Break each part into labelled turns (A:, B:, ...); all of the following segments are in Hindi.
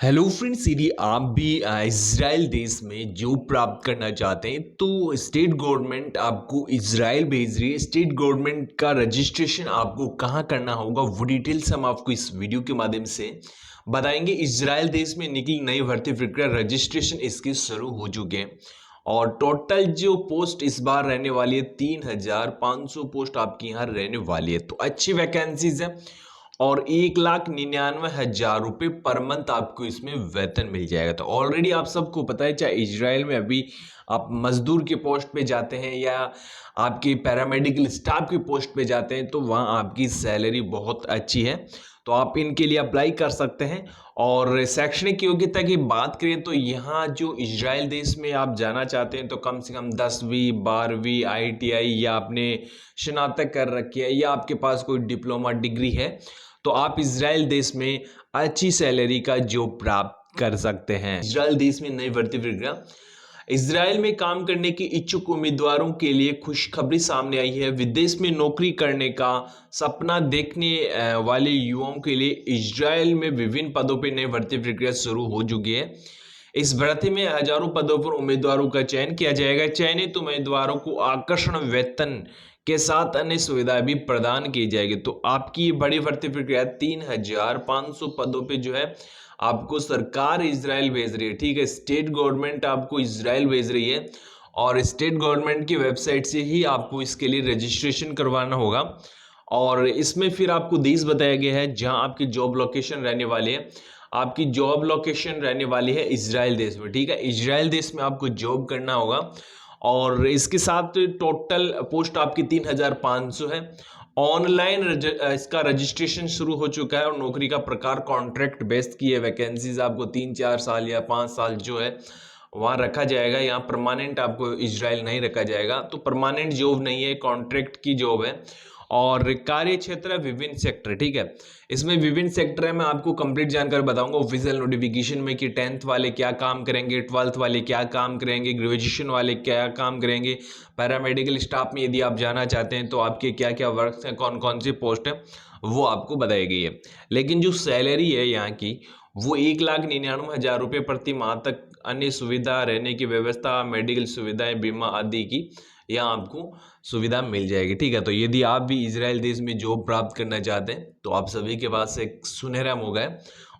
A: हेलो फ्रेंड्स, यदि आप भी इज़राइल देश में जॉब प्राप्त करना चाहते हैं तो स्टेट गवर्नमेंट आपको इज़राइल भेज रही है। स्टेट गवर्नमेंट का रजिस्ट्रेशन आपको कहाँ करना होगा वो डिटेल्स हम आपको इस वीडियो के माध्यम से बताएंगे। इज़राइल देश में निकली नई भर्ती प्रक्रिया रजिस्ट्रेशन इसके शुरू हो चुके हैं और टोटल जो पोस्ट इस बार रहने वाली है 3,500 पोस्ट आपकी यहाँ रहने वाली है। तो अच्छी वैकेंसीज है और 1,99,000 रुपये पर मंथ आपको इसमें वेतन मिल जाएगा। तो ऑलरेडी आप सबको पता है, चाहे इजराइल में अभी आप मजदूर के पोस्ट पे जाते हैं या आपकी पैरामेडिकल स्टाफ के पोस्ट पे जाते हैं तो वहाँ आपकी सैलरी बहुत अच्छी है। तो आप इनके लिए अप्लाई कर सकते हैं। और शैक्षणिक योग्यता की बात करें तो यहाँ जो इजराइल देश में आप जाना चाहते हैं तो कम से कम 10वीं 12वीं ITI या आपने स्नातक कर रखी है या आपके पास कोई डिप्लोमा डिग्री है तो आप इजराइल देश में अच्छी सैलरी का जॉब प्राप्त कर सकते हैं। इजराइल देश में नई भर्ती प्रक्रिया। इजराइल में काम करने के इच्छुक उम्मीदवारों के लिए खुशखबरी सामने आई है। विदेश में नौकरी करने का सपना देखने वाले युवाओं के लिए इजराइल में विभिन्न पदों पर नई भर्ती प्रक्रिया शुरू हो चुकी है। इस भर्ती में हजारों पदों पर उम्मीदवारों का चयन किया जाएगा। चयनित उम्मीदवारों को आकर्षण वेतन के साथ अन्य सुविधाएं भी प्रदान की जाएगी। तो आपकी ये बड़ी भर्ती प्रक्रिया 3,500 पदों पे जो है आपको सरकार इजराइल भेज रही है। ठीक है, स्टेट गवर्नमेंट आपको इजराइल भेज रही है और स्टेट गवर्नमेंट की वेबसाइट से ही आपको इसके लिए रजिस्ट्रेशन करवाना होगा। और इसमें फिर आपको देश बताया गया है जहां आपकी जॉब लोकेशन रहने वाली है। आपकी जॉब लोकेशन रहने वाली है इजराइल देश में। ठीक है, इजराइल देश में आपको जॉब करना होगा और इसके साथ टोटल पोस्ट आपकी 3,500 है। ऑनलाइन इसका रजिस्ट्रेशन शुरू हो चुका है और नौकरी का प्रकार कॉन्ट्रैक्ट बेस्ड की है। वैकेंसीज आपको 3-4 साल या 5 साल जो है वहाँ रखा जाएगा। यहाँ परमानेंट आपको इजराइल नहीं रखा जाएगा। तो परमानेंट जॉब नहीं है, कॉन्ट्रैक्ट की जॉब है। और कार्य क्षेत्र विभिन्न सेक्टर। ठीक है, इसमें विभिन्न सेक्टर है, मैं आपको कंप्लीट जानकारी बताऊंगा ऑफिशियल नोटिफिकेशन में कि 10th वाले क्या काम करेंगे, 12th वाले क्या काम करेंगे, ग्रेजुएशन वाले क्या काम करेंगे, पैरामेडिकल स्टाफ में यदि आप जाना चाहते हैं तो आपके क्या क्या वर्क हैं, कौन कौन सी पोस्ट है वो आपको बताई गई है। लेकिन जो सैलरी है यहाँ की वो 1,99,000 रुपये प्रति माह तक, अन्य सुविधा, रहने की व्यवस्था, मेडिकल सुविधाएं, बीमा आदि की यहाँ आपको सुविधा मिल जाएगी। ठीक है, तो यदि आप भी इजराइल देश में जॉब प्राप्त करना चाहते हैं तो आप सभी के पास एक सुनहरा मौका है।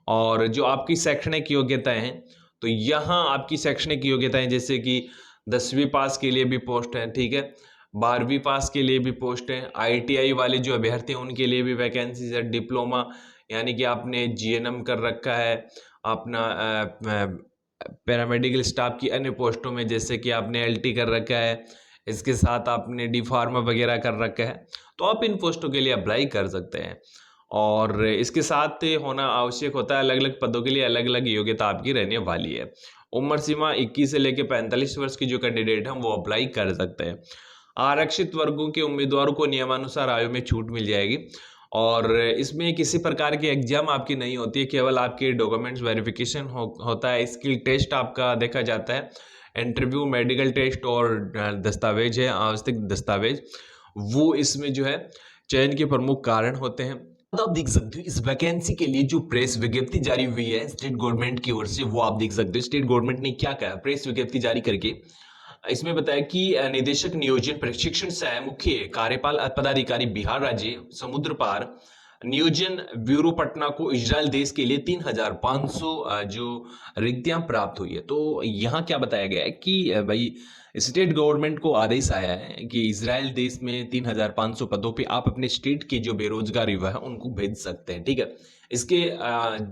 A: और जो आपकी शैक्षणिक योग्यताएं हैं तो यहाँ आपकी शैक्षणिक योग्यताएं जैसे कि 10वीं पास के लिए भी पोस्ट है। ठीक है, 12वीं पास के लिए भी पोस्ट है। ITI वाले जो अभ्यर्थी हैं उनके लिए भी वैकेंसीज है। डिप्लोमा यानी कि आपने GNM कर रखा है, अपना पैरामेडिकल स्टाफ की अन्य पोस्टों में जैसे कि आपने LT कर रखा है, इसके साथ आपने D फार्मा वगैरह कर रखा है तो आप इन पोस्टों के लिए अप्लाई कर सकते हैं। और इसके साथ होना आवश्यक होता है, अलग अलग पदों के लिए अलग अलग योग्यता आपकी रहने वाली है। उम्र सीमा 21 से लेकर 45 वर्ष की जो कैंडिडेट हैं वो अप्लाई कर सकते हैं। आरक्षित वर्गों के उम्मीदवारों को नियमानुसार आयु में छूट मिल जाएगी और इसमें किसी प्रकार की एग्जाम आपकी नहीं होती है, केवल आपके डॉक्यूमेंट्स वेरिफिकेशन होता है। स्किल टेस्ट आपका देखा जाता है, इंटरव्यू, मेडिकल टेस्ट और दस्तावेज है, आवश्यक दस्तावेज, वो इसमें जो है चयन के प्रमुख कारण होते हैं। तो आप देख सकते हो इस वैकेंसी के लिए जो प्रेस विज्ञप्ति जारी हुई है स्टेट गवर्नमेंट की ओर से, वो आप देख सकते हो स्टेट गवर्नमेंट ने क्या कहा प्रेस विज्ञप्ति जारी करके। इसमें बताया कि निदेशक नियोजन प्रशिक्षण सह मुख्य कार्यपाल पदाधिकारी बिहार राज्य समुद्र पार नियोजन ब्यूरो पटना को इजराइल देश के लिए 3,500 जो रिक्तियां प्राप्त हुई है। तो यहाँ क्या बताया गया है कि भाई स्टेट गवर्नमेंट को आदेश आया है कि इजराइल देश में 3,500 पदों पे आप अपने स्टेट के जो बेरोजगार युवा है उनको भेज सकते हैं। ठीक है, इसके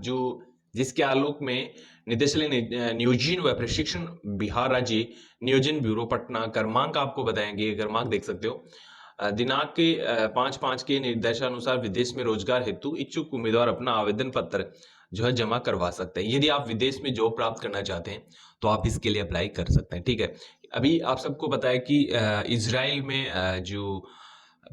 A: जो जिसके आलोक में निदेशालय नियोजन व प्रशिक्षण बिहार राज्य नियोजन ब्यूरो पटना क्रमांक आपको बताएंगे, क्रमांक देख सकते हो। दिनांक के 5/5 के निर्देशानुसार विदेश में रोजगार हेतु इच्छुक उम्मीदवार अपना आवेदन पत्र जो है जमा करवा सकते हैं। यदि आप विदेश में जॉब प्राप्त करना चाहते हैं तो आप इसके लिए अप्लाई कर सकते हैं। ठीक है, अभी आप सबको पता है कि इजराइल में जो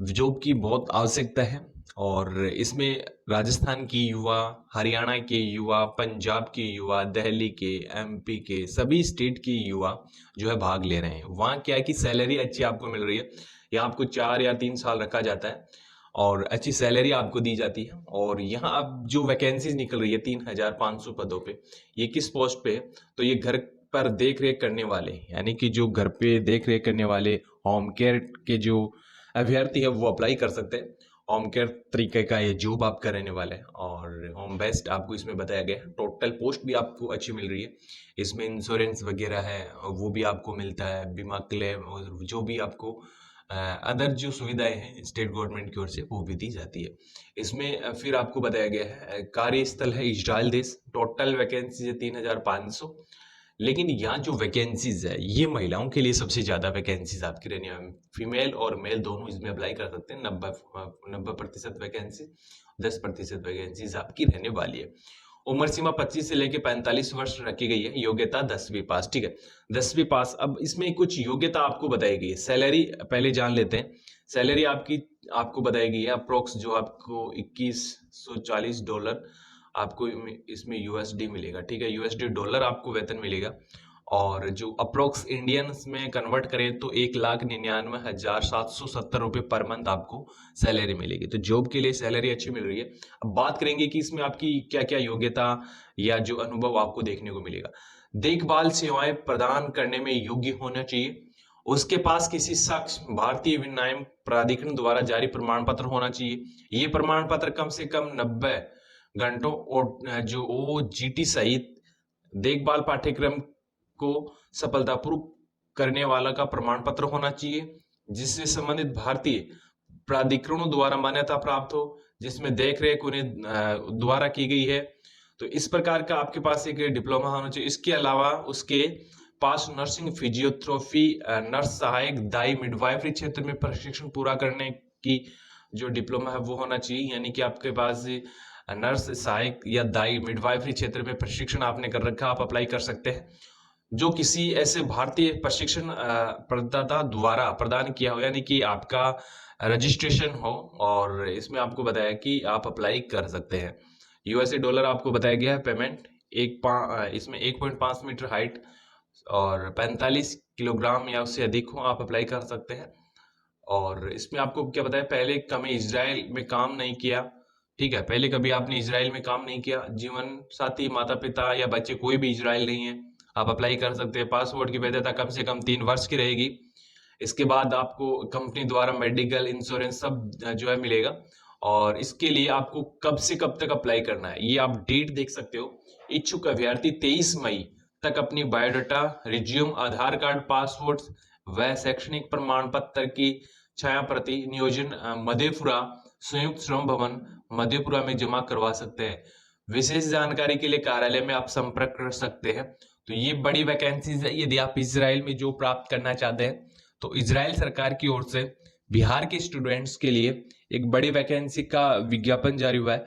A: जॉब की बहुत आवश्यकता है और इसमें राजस्थान की युवा, हरियाणा के युवा, पंजाब के युवा, दिल्ली के, MP के, सभी स्टेट के युवा जो है भाग ले रहे हैं। वहाँ क्या है कि सैलरी अच्छी आपको मिल रही है। यहाँ आपको 4 या 3 साल रखा जाता है और अच्छी सैलरी आपको दी जाती है। और यहाँ अब जो वैकेंसीज निकल रही है 3,500 पदों पे, ये किस पोस्ट पे है? तो ये घर पर देख रेख करने वाले, यानी कि जो घर पे देख रेख करने वाले होम केयर के जो अभ्यर्थी है वो अप्लाई कर सकते हैं। होम केयर तरीके का ये जॉब आपका रहने वाला है और होम बेस्ड आपको इसमें बताया गया है। टोटल पोस्ट भी आपको अच्छी मिल रही है। इसमें इंश्योरेंस वगैरह है वो भी आपको मिलता है, बीमा क्लेम और जो भी आपको अदर जो सुविधाएं हैं स्टेट गवर्नमेंट की ओर से वो भी दी जाती है। इसमें फिर आपको बताया गया है कार्यस्थल है इजराइल देश। टोटल वैकेंसी है 3,500। लेकिन यहाँ जो वैकेंसीज है ये महिलाओं के लिए सबसे ज्यादा वैकेंसीज आपकी रहनी है। फीमेल और मेल दोनों इसमें अप्लाई कर सकते हैं। 90% वैकेंसी, 10% वैकेंसीज आपकी रहने वाली है। उम्र सीमा 25 से लेकर 45 वर्ष रखी गई है। योग्यता 10वीं पास, ठीक है, 10वीं पास। अब इसमें कुछ योग्यता आपको बताई गई है। सैलरी पहले जान लेते हैं। सैलरी आपकी आपको बताई गई है अप्रोक्स जो आपको $2140 आपको इसमें यूएसडी मिलेगा, ठीक है, यूएसडी डॉलर आपको वेतन मिलेगा। और जो अप्रोक्स इंडियंस में कन्वर्ट करें तो 1,99,770 रुपये पर मंथ आपको सैलरी मिलेगी। तो जॉब के लिए सैलरी अच्छी मिल रही है। अब बात करेंगे कि इसमें आपकी क्या क्या योग्यता या जो अनुभव आपको देखने को मिलेगा। देखभाल सेवाएं प्रदान करने में योग्य होना चाहिए। उसके पास किसी शख्स भारतीय विनियामक प्राधिकरण द्वारा जारी प्रमाण पत्र होना चाहिए। ये प्रमाण पत्र कम से कम 90 घंटों और जो OJT सहित देखभाल पाठ्यक्रम को सफलतापूर्वक करने वाला का प्रमाण पत्र होना चाहिए, जिससे संबंधित भारतीय प्राधिकरणों द्वारा मान्यता प्राप्त हो, जिसमें देख रेख उन्हें द्वारा की गई है। तो इस प्रकार का आपके पास एक डिप्लोमा होना चाहिए। इसके अलावा उसके पास नर्सिंग, फिजियोथेरेपी, नर्स सहायक, दाई, मिडवाइफरी क्षेत्र में प्रशिक्षण पूरा करने की जो डिप्लोमा है वो होना चाहिए। यानी कि आपके पास नर्स सहायक या दाई, मिडवाइफरी क्षेत्र में प्रशिक्षण आपने कर रखा, आप अप्लाई कर सकते हैं। जो किसी ऐसे भारतीय प्रशिक्षण प्रदाता द्वारा प्रदान किया हो, यानी कि आपका रजिस्ट्रेशन हो। और इसमें आपको बताया कि आप अप्लाई कर सकते हैं। यूएसए डॉलर आपको बताया गया है पेमेंट। इसमें 1.5 मीटर हाइट और 45 किलोग्राम या उससे अधिक हो, आप अप्लाई कर सकते हैं। और इसमें आपको क्या बताया, पहले कभी इजराइल में काम नहीं किया, ठीक है, पहले कभी आपने इजराइल में काम नहीं किया, जीवन साथी, माता पिता या बच्चे कोई भी इजराइल नहीं है, आप अप्लाई कर सकते हैं। पासपोर्ट की वैधता कम से कम 3 वर्ष की रहेगी। इसके बाद आपको कंपनी द्वारा मेडिकल इंश्योरेंस सब जो है मिलेगा। और इसके लिए आपको कब से कब तक अप्लाई करना है ये आप डेट देख सकते हो। इच्छुक अभ्यर्थी 23 मई तक अपनी बायोडाटा, रिज्यूम, आधार कार्ड, पासपोर्ट व शैक्षणिक प्रमाण पत्र की छाया प्रति नियोजन मधेपुरा संयुक्त श्रम भवन मधेपुरा में जमा करवा सकते हैं। विशेष जानकारी के लिए कार्यालय में आप संपर्क कर सकते हैं। तो ये बड़ी वैकेंसीज है। यदि आप इजराइल में जो प्राप्त करना चाहते हैं तो इजराइल सरकार की ओर से बिहार के स्टूडेंट्स के लिए एक बड़ी वैकेंसी का विज्ञापन जारी हुआ है।